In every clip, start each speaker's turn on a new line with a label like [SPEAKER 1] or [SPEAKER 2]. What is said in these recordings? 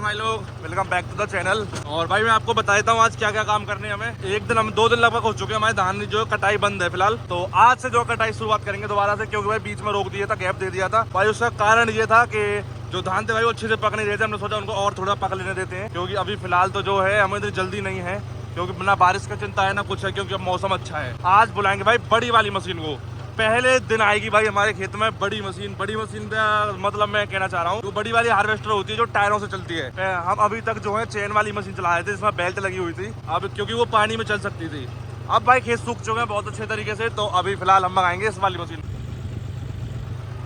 [SPEAKER 1] भाई लोग, welcome back to the channel. और भाई मैं आपको बता देता हूँ आज क्या क्या काम करने हैं हमें। एक दिन हम 2 दिन लगभग हो चुके हैं, हमारे धान जो कटाई बंद है फिलहाल। तो आज से जो कटाई शुरुआत करेंगे दोबारा से, क्योंकि भाई बीच में रोक दिया था, गैप दे दिया था भाई। उसका कारण ये था कि जो धान थे भाई वो अच्छे से पक नहीं रहे थे। हमने सोचा उनको और थोड़ा पक लेने देते हैं, क्योंकि अभी फिलहाल तो जो है हमें इतनी जल्दी नहीं है, क्योंकि ना बारिश का चिंता है ना कुछ है, क्योंकि अब मौसम अच्छा है। आज बुलाएंगे भाई बड़ी वाली मशीन को, पहले दिन आएगी भाई हमारे खेत में बड़ी मशीन का मतलब मैं कहना चाह रहा हूँ, तो बड़ी वाली हार्वेस्टर होती है जो टायरों से चलती है। हम अभी तक जो है चेन वाली मशीन चला रहे थे जिसमें बेल्ट लगी हुई थी, अब क्योंकि वो पानी में चल सकती थी। अब भाई खेत सूख चुके हैं बहुत अच्छे तरीके से, तो अभी फिलहाल हम मंगाएंगे इस वाली मशीन।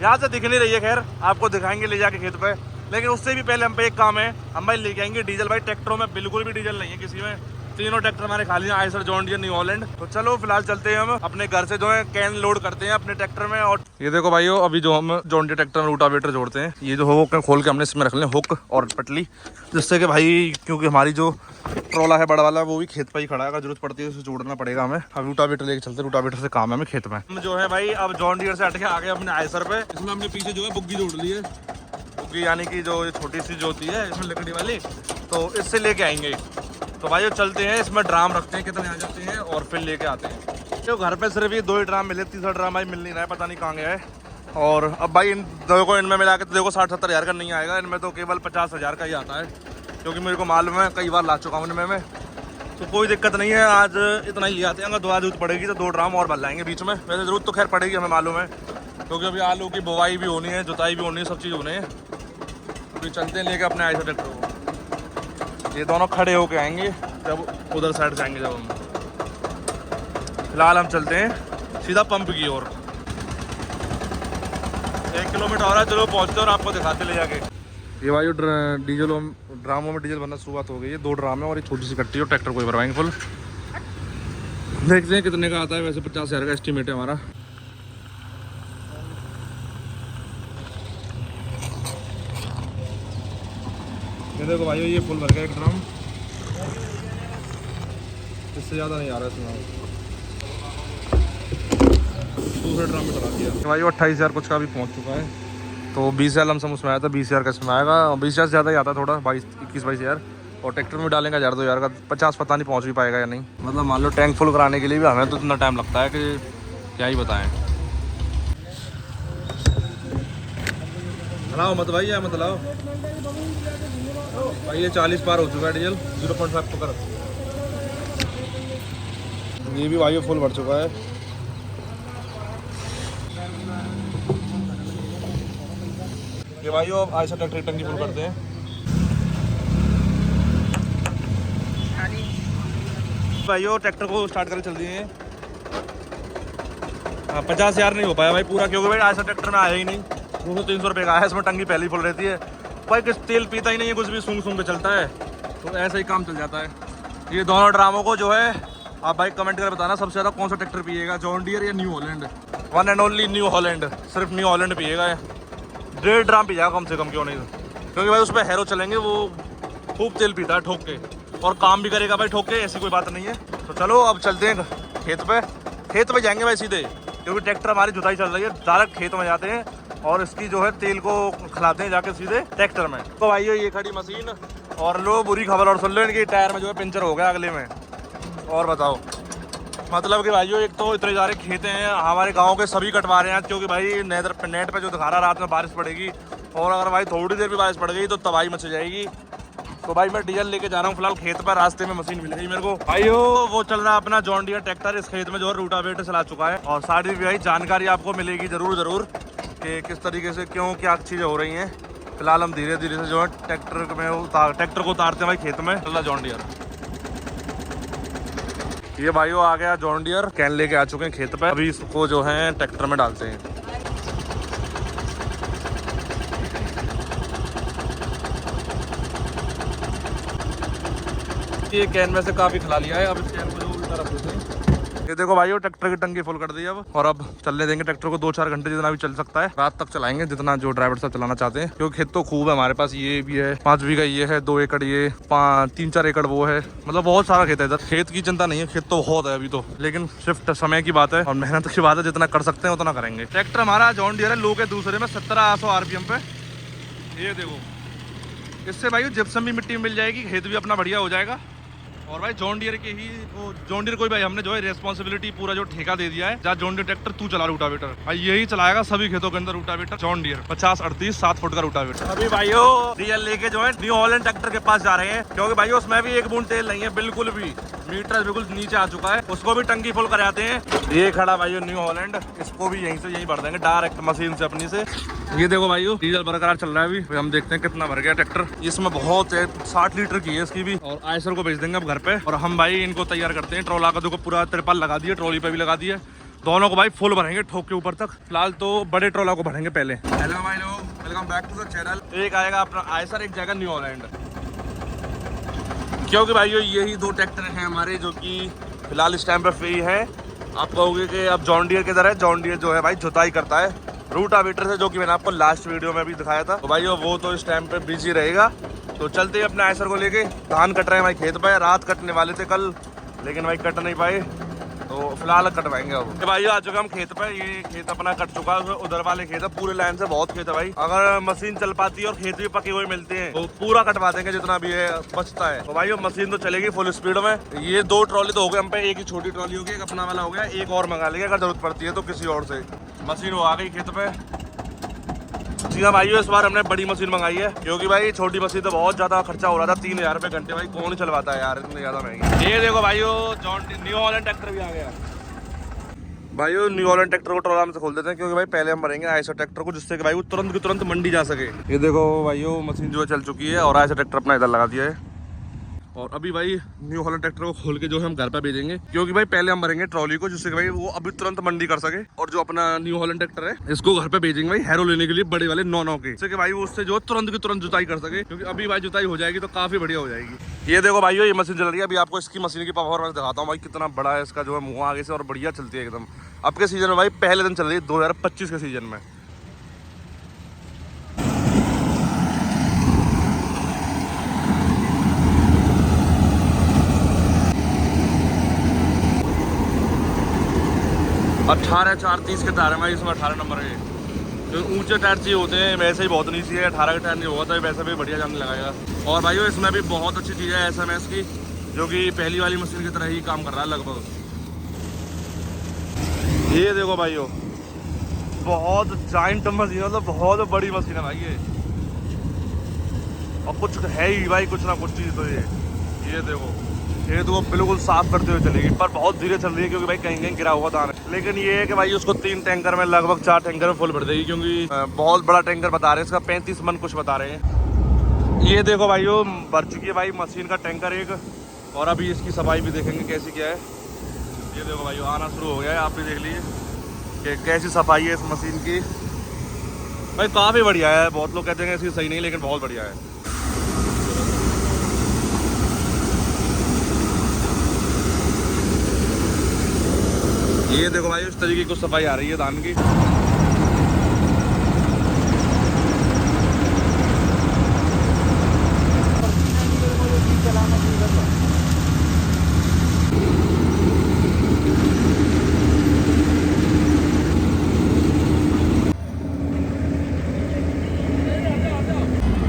[SPEAKER 1] यहाँ से दिख नहीं रही है, खैर आपको दिखाएंगे ले जाके खेत पे। लेकिन उससे भी पहले हम पे एक काम है, हम भाई लेके आएंगे डीजल। भाई ट्रैक्टरों में बिल्कुल भी डीजल नहीं है किसी में, तीनों ट्रैक्टर हमारे खाली हैं, Eicher, John Deere, New Holland. तो चलो फिलहाल चलते हैं, हम अपने घर से जो है कैन लोड करते हैं अपने ट्रैक्टर में। और ये देखो भाइयों, अभी जो हम जॉन डियर ट्रैक्टर में रोटावेटर जोड़ते हैं, ये जो हुक खोल के हमने इसमें रख लें हुक और पटली, जिससे कि भाई क्योंकि हमारी जो ट्रॉला है बड़ा वाला वो भी खेत पर ही खड़ा है, अगर जरूरत पड़ती है उसे जोड़ना पड़ेगा हमें। अब रोटावेटर लेके चलते, रोटावेटर से काम है हमें खेत में। हम जो है भाई अब जॉन डियर से हट के आ गए अपने आयसर पे। इसमें हमने पीछे जो है बुग्गी जोड़ ली है, बुग्गी यानी कि जो छोटी सी जो होती है इसमें लकड़ी वाली, तो इससे लेके आएंगे। तो भाई चलते हैं, इसमें ड्राम रखते हैं कितने आ जाते हैं और फिर लेके आते हैं। तो घर पे सिर्फ ये 2 ही ड्राम मिले, तीसरा ड्राम भाई मिल नहीं रहा है, पता नहीं कहाँ गया है। और अब भाई इन दो को इनमें मिला के तो देखो 60-70 हज़ार का नहीं आएगा, इनमें तो केवल 50 हज़ार का ही आता है, क्योंकि मेरे को मालूम है, कई बार ला चुका हूँ इनमें मैं। तो कोई दिक्कत नहीं है, आज इतना ही ले आते हैं। अगर दोबारा जरूरत पड़ेगी तो 2 ड्राम और भर लाएंगे बीच में। वैसे जरूरत तो खैर पड़ेगी, हमें मालूम है, क्योंकि अभी आलू की बुवाई भी होनी है, जुताई भी होनी है, सब चीज़ होनी है। तो चलते हैं लेके अपने आयसर ट्रैक्टर को। ये दोनों खड़े होके आएंगे जब उधर साइड जाएंगे। जब हम फिलहाल हम चलते हैं सीधा पंप की ओर। 1 किलोमीटर और है, चलो पहुँचते और आपको दिखाते ले जाके। ये भाई डीजल ड्रामों में डीजल बनना शुरुआत हो गई है। 2 ड्राम है और ये छोटी सी कट्टी है, ट्रैक्टर को ही भरवाएंगे फुल। देखते हैं कितने का आता है। वैसे 50 हज़ार का एस्टिमेट है हमारा। ये देखो भाई ये फुल भर गया 1 ड्राम, इससे ज़्यादा नहीं आ रहा इसमें। दूसरे ड्राम में चला दिया भाई, 28 हज़ार कुछ का भी पहुंच चुका है। तो 20 हज़ार लमसम उसमें आया था, 20 हज़ार का इसमें आएगा। 20 हज़ार से ज़्यादा ही आता थोड़ा, 21-22 हज़ार। और ट्रैक्टर में डालेंगे 1,000-2 हज़ार का, 50 पता नहीं पहुँच भी पाएगा या नहीं। मतलब मान लो टैंक फुल कराने के लिए भी हमें तो इतना टाइम लगता है कि क्या ही बताएं। हलाओ मत भाई, मत लाओ भाई। ये 40 पार हो चुका है डीजल, 0.5 पकड़। ये भी भाई फुल भर चुका है। ये भाई अब ऐसा ट्रैक्टर की टंकी फुल करते हैं। भाई ट्रैक्टर को स्टार्ट करके चल दिए हैं। 50 हज़ार नहीं हो पाया भाई पूरा, क्योंकि भाई ऐसा ट्रैक्टर में आया ही नहीं। 200-300 रुपये का है, इसमें टंकी पहले ही फुल रहती है। भाई किस तेल पीता ही नहीं है, कुछ भी सूंघ के चलता है, तो ऐसा ही काम चल जाता है। ये दोनों ड्रामों को जो है आप भाई कमेंट कर बताना सबसे ज़्यादा कौन सा ट्रैक्टर पिएगा, जॉन डियर या new Holland. 1 and only new Holland, सिर्फ न्यू हॉलैंड पिएगा। 1.5 ड्राम पिएगा कम से कम, क्यों नहीं, क्योंकि भाई उस पर हैरो चलेंगे, वो खूब तेल पीता है ठोक के, और काम भी करेगा भाई ठोक के, ऐसी कोई बात नहीं है। तो चलो अब चलते हैं खेत पे जाएंगे भाई सीधे, क्योंकि ट्रैक्टर हमारी जुताई चल रही है। डायरेक्ट खेत में जाते हैं और इसकी जो है तेल को खिलाते हैं जाके सीधे ट्रैक्टर में। तो भाई ये खड़ी मशीन, और लो बुरी खबर और सुन लो, इनकी टायर में जो है पंचर हो गया अगले में। और बताओ, मतलब कि भाइयों एक तो इतने सारे खेत हैं हमारे गांव के, सभी कटवा रहे हैं, क्योंकि भाई नेट पे जो दिखा रहा रात में बारिश पड़ेगी, और अगर भाई थोड़ी देर भी बारिश पड़ गई तो तबाही मच जाएगी। तो भाई मैं डीजल लेके जा रहा हूँ फिलहाल खेत पर। रास्ते में मशीन मिल गई मेरे को भाइयों, वो चल रहा है अपना जॉन डियर ट्रैक्टर। इस खेत में जो है रोटावेटर चला चुका है, और सारी भी भाई जानकारी आपको मिलेगी जरूर कि किस तरीके से क्यों क्या चीज़ें हो रही हैं। फिलहाल हम धीरे धीरे से जो है ट्रैक्टर को उतारते हैं भाई खेत में। चल जॉन डियर, ये भाइयों आ गया जॉन डियर, कैन लेके आ चुके हैं खेत पे। अभी इसको जो है ट्रैक्टर में डालते हैं। ये कैन में से काफी खिला लिया है, अब इस कैन को जो उल्टा रख देते हैं। ये देखो भाइयों ट्रैक्टर की टंकी फुल कर दी अब, और अब चलने देंगे ट्रैक्टर को 2-4 घंटे जितना भी चल सकता है। रात तक चलाएंगे जितना जो ड्राइवर साहब चलाना चाहते हैं, क्योंकि खेत तो खूब है हमारे पास। ये भी है 5 बीघा, ये है 2 एकड़, ये 3-4 एकड़ वो है, मतलब बहुत सारा खेत है इधर। खेत की चिंता नहीं है, खेत तो बहुत है अभी तो, लेकिन सिर्फ समय की बात है और मेहनत की बात है। जितना कर सकते हैं उतना करेंगे। ट्रैक्टर हमारा जॉन डियर है लो के दूसरे में 1700 RPM पे। ये देखो इससे भाई जिप्सम भी मिट्टी में मिल जाएगी, खेत भी अपना बढ़िया हो जाएगा। और भाई जॉन डियर के ही जॉन डियर कोई भाई हमने जो है रिस्पॉन्सिबिलिटी पूरा जो ठेका दे दिया है, जहाँ जॉन डियर ट्रैक्टर तू चला रूटावेटर भाई यही चलाएगा सभी खेतों के अंदर रूटावेटर जॉन डियर 50-38 7 फुट का रूटावेटर। अभी भाइयों डीएल लेके जो है न्यू हॉलैंड ट्रैक्टर के पास जा रहे हैं, क्योंकि भाई उसमें भी एक बूंद तेल नहीं है बिल्कुल भी, मीटर बिल्कुल नीचे आ चुका है, उसको भी टंकी फुल कराते हैं। ये खड़ा भाई न्यू हॉलैंड, इसको भी यहीं से यहीं भर देंगे डायरेक्ट मशीन से अपनी से। ये देखो भाइयों डीजल बरकरार चल रहा है अभी, हम देखते हैं कितना भर गया ट्रैक्टर। इसमें बहुत है 60 लीटर की है इसकी भी, और आयसर को भेज देंगे अब घर पे, और हम भाई इनको तैयार करते हैं। ट्रोला का देखो पूरा तिरपाल लगा दिया, ट्रॉली पे भी लगा दिया, दोनों को भाई फुल भरेंगे ठोक के ऊपर तक। फिलहाल तो बड़े ट्रोला को भरेंगे पहले। हेलो भाई लोग, welcome back to the channel. एक आएगा अपना आयसर, एक जाएगा न्यू हॉलैंड, क्योंकि भाई यही दो ट्रैक्टर हैं हमारे जो कि फिलहाल इस टाइम पे फ्री है। आप कहोगे कि अब जॉन डियर किधर है, जॉन डियर जो है भाई जुताई करता है रूटावेटर से, जो कि मैंने आपको लास्ट वीडियो में भी दिखाया था। तो भाई वो तो इस टाइम पे बिजी रहेगा। तो चलते हैं अपने आयसर को लेके, धान कट रहे हैं भाई खेत पे, रात कटने वाले थे कल लेकिन भाई कट नहीं पाए, तो फिलहाल कटवाएंगे अब। भाई आ चुके हम खेत पे, ये खेत अपना कट चुका है, उधर वाले खेत है पूरे लाइन से बहुत खेत है भाई। अगर मशीन चल पाती है और खेत भी पके हुए मिलते हैं तो पूरा कटवा देंगे जितना भी है बचता है। तो भाई वो मशीन तो चलेगी फुल स्पीड में। ये 2 ट्रॉली तो हो गए हम पे, एक ही छोटी ट्रॉली होगी, एक अपना वाला हो गया, एक और मंगा लेंगे अगर जरूरत पड़ती है तो किसी और से। मशीन वो आ गई खेत पे। जी हाँ भाई इस बार हमने बड़ी मशीन मंगाई है, क्योंकि भाई छोटी मशीन तो बहुत ज्यादा खर्चा हो रहा था, 3000 रुपए घंटे, भाई कौन ही चलवाता है यार इतने ज्यादा महंगी। ये देखो भाई जॉन न्यू हॉलैंड ट्रैक्टर भी आ गया भाई। न्यू हॉलैंड ट्रैक्टर को ट्रोला में से खोल देते हैं, क्योंकि भाई पहले हम भरेंगे आयसर ट्रैक्टर को, जिससे कि भाई वो तुरंत की तुरंत मंडी जा सके। ये देखो भाई मशीन जो है चल चुकी है, और आयसर ट्रैक्टर अपना इधर लगा दिया है। और अभी भाई न्यू हॉलैंड ट्रैक्टर को खोल के जो है हम घर पे भेजेंगे, क्योंकि भाई पहले हम भरेंगे ट्रॉली को, जिससे कि भाई वो अभी तुरंत मंडी कर सके। और जो अपना न्यू हॉलैंड ट्रैक्टर है इसको घर पे भेजेंगे भाई हैरो लेने के लिए, बड़े वाले 9 के, जिससे कि भाई वो उससे जो तुरंत की तुरंत जुताई कर सके, क्योंकि अभी भाई जुताई हो जाएगी तो काफी बढ़िया हो जाएगी। ये देखो भाई ये मशीन चल रही है, अभी आपको इसकी मशीन की परफॉर्मेंस दिखाता हूँ भाई, कितना बड़ा है इसका जो है मुँह आगे से, और बढ़िया चलती है एकदम। अब के सीजन में भाई पहले दिन चल रही है 2025 के सीजन में। अब 18/4/30 के टायर है भाई इसमें, 18 नंबर है। जो ऊंचे टायर चाहिए होते हैं वैसे ही बहुत नीचे है, 18 का टायर नहीं होगा तो वैसे भी बढ़िया जाने लगाएगा। और भाइयों इसमें भी बहुत अच्छी चीज़ है SMS की, जो कि पहली वाली मशीन की तरह ही काम कर रहा है लगभग। ये देखो भाइयों बहुत जाइंट मशीन है, मतलब बहुत बड़ी मशीन है भाई ये, और कुछ है ही भाई कुछ ना कुछ चीज़। तो ये देखो खेत को बिल्कुल साफ करते हुए चलेगी, पर बहुत धीरे चल रही है, क्योंकि भाई कहीं कहीं गिरा हुआ था। लेकिन ये है कि भाई उसको 3 टैंकर में लगभग 4 टैंकर में फुल भर देगी, क्योंकि बहुत बड़ा टैंकर बता रहे हैं इसका, 35 मन कुछ बता रहे हैं। ये देखो भाइयों भर चुकी है भाई मशीन का टैंकर एक, और अभी इसकी सफाई भी देखेंगे कैसी क्या है। ये देखो भाइयों आना शुरू हो गया है, आप भी देख लीजिए कि कैसी सफाई है इस मशीन की। भाई काफ़ी बढ़िया है, बहुत लोग कहते हैं इसकी सही नहीं, लेकिन बहुत बढ़िया है। ये देखो भाई इस तरीके की कुछ सफाई आ रही है धान की।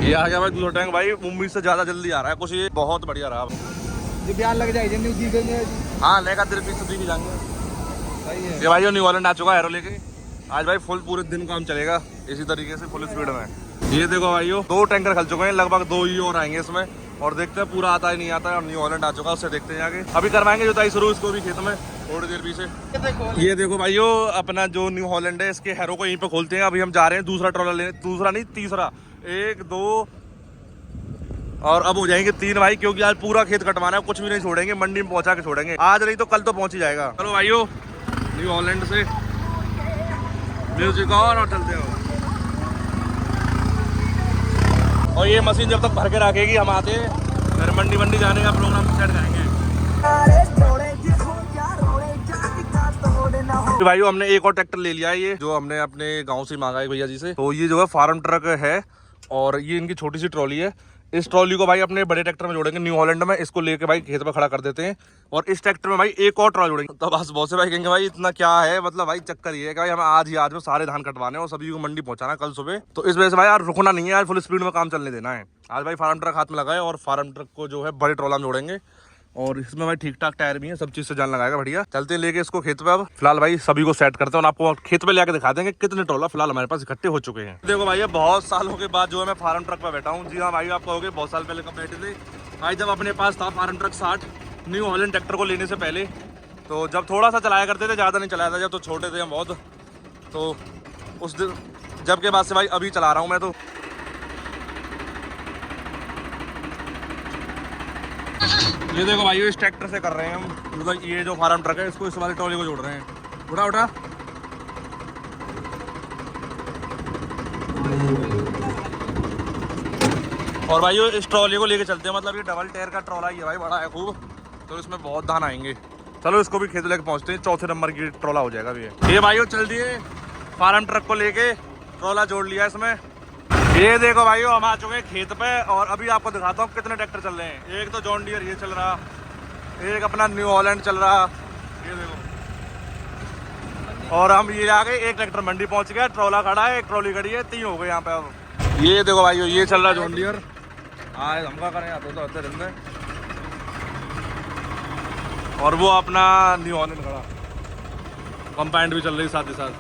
[SPEAKER 1] ये आ गया भाई दूसरा टैंक, भाई उम्मीद से ज्यादा जल्दी आ रहा है कुछ, ये बहुत बढ़िया रहा।
[SPEAKER 2] ये बयान लग जाएगी।
[SPEAKER 1] हाँ लेगा तेरे पीछे दी जाएंगे। ये भाई न्यू हॉलैंड आ चुका है हैरो लेके, आज भाई फुल पूरे दिन काम चलेगा इसी तरीके से फुल स्पीड में। ये देखो भाइयों 2 टैंकर खल चुके हैं, लगभग 2 ही और आएंगे इसमें, और देखते हैं पूरा आता है नहीं आता है। और न्यू हॉलैंड आ चुका है, उससे देखते हैं आगे। अभी करवाएंगे जुताई शुरू इसको भी खेत में थोड़ी देर पीछे। ये देखो भाइयों अपना जो न्यू हॉलैंड है इसके हैरो को यहीं पे खोलते हैं। अभी हम जा रहे हैं दूसरा ट्रॉलर लेने, दूसरा नहीं तीसरा, 1 2 और अब हो जाएंगे 3 भाई, क्योंकि आज पूरा खेत कटवाना है, कुछ भी नहीं छोड़ेंगे, मंडी में पहुंचा के छोड़ेंगे। आज नहीं तो कल तो पहुंच ही जाएगा। चलो भाइयों न्यू हॉलैंड से म्यूजिक और चलते हो। और ये मशीन जब तक भर के रखेगी हम आते हैं, फिर मंडी जाने का प्रोग्राम सेट करेंगे। भाइयों हमने एक और ट्रैक्टर ले लिया है, ये जो हमने अपने गांव से मांगा है भैया जी से। तो ये जो है फार्म ट्रक है, और ये इनकी छोटी सी ट्रॉली है, इस ट्रॉली को भाई अपने बड़े ट्रैक्टर में जोड़ेंगे न्यू हॉलैंड में, इसको लेके भाई खेत पे खड़ा कर देते हैं और इस ट्रैक्टर में भाई एक और ट्रॉली जोड़ेंगे। तो बस बहुत से भाई कहेंगे भाई इतना क्या है, मतलब भाई चक्कर ये है कि भाई हमें आज में सारे धान कटवाने और सभी को मंडी पहुंचाना है कल सुबह। तो इस वजह से भाई यार रुकना नहीं है, यार फुल स्पीड में काम चलने देना है। आज भाई फार्म ट्रक हाथ में लगाए और फार्म ट्रक को जो है बड़े ट्रॉला में जोड़ेंगे और इसमें भाई ठीक ठाक टायर भी है, सब चीज से जान लगाएगा बढ़िया। चलते हैं लेके इसको खेत पे। अब फिलहाल भाई सभी को सेट करते हैं और आपको खेत पे लेके दिखा देंगे कितने ट्रॉला फिलहाल हमारे पास इकट्ठे हो चुके हैं। देखो भाई बहुत सालों के बाद जो है मैं फार्म ट्रक पे बैठा हूँ। जी हाँ भाई, आप कहोगे बहुत साल पहले कब बैठे थे भाई, जब अपने पास था Farmtrac 60 New Holland tractor को लेने से पहले। तो जब थोड़ा सा चलाया करते थे, ज़्यादा नहीं चलाया था, जब तो छोटे थे हम बहुत। तो उस दिन जब के बाद से भाई अभी चला रहा हूँ मैं। तो ये देखो भाई इस ट्रैक्टर से कर रहे हैं हम, मतलब ये जो फार्म ट्रक है इसको इस वाले ट्रॉली को जोड़ रहे हैं। उठा उठा और भाई इस ट्रॉली को लेके चलते हैं, मतलब ये डबल टायर का ट्रॉला ही है भाई, बड़ा है खूब, तो इसमें बहुत धान आएंगे। चलो इसको भी खेत लेके पहुंचते हैं, चौथे नंबर की ट्रॉला हो जाएगा भी। ये भाई चल दिए फार्म ट्रक को लेके, ट्रॉला जोड़ लिया इसमें। ये देखो भाई हम आ चुके हैं खेत पे और अभी आपको दिखाता हूँ कितने ट्रैक्टर चल रहे हैं। एक तो जॉन डियर ये चल रहा, एक अपना न्यू हॉलैंड चल रहा, ये देखो। और हम ये आ गए, एक ट्रैक्टर मंडी पहुंच गया, ट्रॉला खड़ा है, एक ट्रॉली खड़ी है, 3 हो गए यहाँ पे। अब ये देखो भाई ये चल रहा जॉन डियर, आए धमका करें आते तो आते रहते। और वो अपना न्यू हॉलैंड खड़ा, कंपाउंड भी चल रही साथ ही साथ।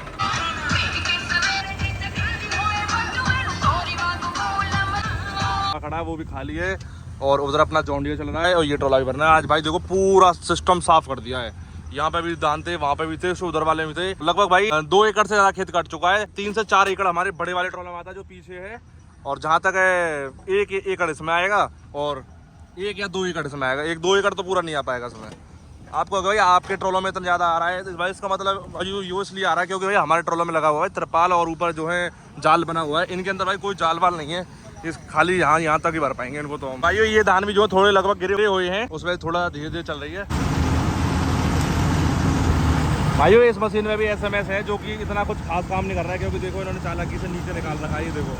[SPEAKER 1] खड़ा है वो भी खाली है और उधर अपना जॉन डियर चल रहा है और ये ट्रॉला भी भरना है। आज भाई देखो पूरा सिस्टम साफ कर दिया है, यहाँ पे भी धान थे, वहाँ पे भी थे, उधर वाले भी थे। लगभग भाई 2 एकड़ से ज्यादा खेत कट चुका है। 3 से 4 एकड़ हमारे बड़े वाले ट्रॉला में आता है जो पीछे है, और जहाँ तक है 1 एकड़ इसमें आएगा और 1 या 2 एकड़ इसमें आएगा। 1-2 एकड़ तो पूरा नहीं आ पाएगा इसमें। आपको भाई आपके ट्रॉलों में इतना ज़्यादा आ रहा है भाई, इसका मतलब यू इसलिए आ रहा है क्योंकि भाई हमारे ट्रॉलों में लगा हुआ है तिरपाल और ऊपर जो है जाल बना हुआ है। इनके अंदर भाई कोई जाल वाल नहीं है, इस खाली यहाँ तक ही भर पाएंगे इनको। तो भाई ये धान भी जो थोड़े लगभग गिरे हुए हैं, उसमें थोड़ा धीरे धीरे चल रही है। भाइयों इस मशीन में भी SMS है जो कि इतना कुछ खास काम नहीं कर रहा है, क्योंकि देखो इन्होंने चालाकी से नीचे निकाल रखा है। ये देखो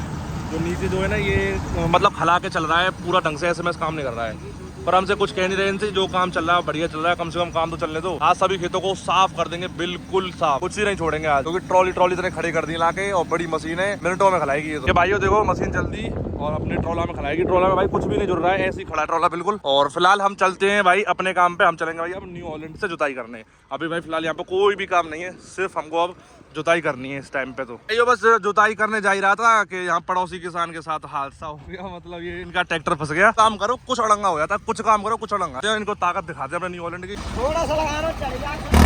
[SPEAKER 1] जो नीचे जो है ना ये मतलब खला के चल रहा है, पूरा ढंग से SMS काम नहीं कर रहा है। पर हमसे कुछ कह नहीं रहे इनसे, जो काम चल रहा है बढ़िया चल रहा है, कम से कम काम तो चलने दो। आज सभी खेतों को साफ कर देंगे, बिल्कुल साफ, कुछ ही नहीं छोड़ेंगे आज, क्योंकि ट्रॉली इतने खड़े कर दी लाके और बड़ी मशीन है, मिनटों में खलाएगी ये। तो भाइयों देखो मशीन जल्दी और अपने ट्रॉला में खलाएगी। ट्रॉला में भाई कुछ भी नहीं जुड़ रहा है, ऐसे ही खड़ा ट्रॉला बिल्कुल। और फिलहाल हम चलते हैं भाई अपने काम पे, हम चलेंगे भाई अब न्यू हॉलैंड से जुताई करने। अभी भाई फिलहाल यहाँ पे कोई भी काम नहीं है, सिर्फ हमको अब जुताई करनी है इस टाइम पे। तो ये बस जुताई करने जा ही रहा था कि यहाँ पड़ोसी किसान के साथ हादसा हो गया, मतलब ये इनका ट्रैक्टर फंस गया। काम करो कुछ अड़ंगा हो जाता, कुछ काम करो कुछ अड़ंगा। इनको ताकत दिखाते हैं अपने न्यू हॉलैंड की।
[SPEAKER 2] थोड़ा सा लगाना चाहिए।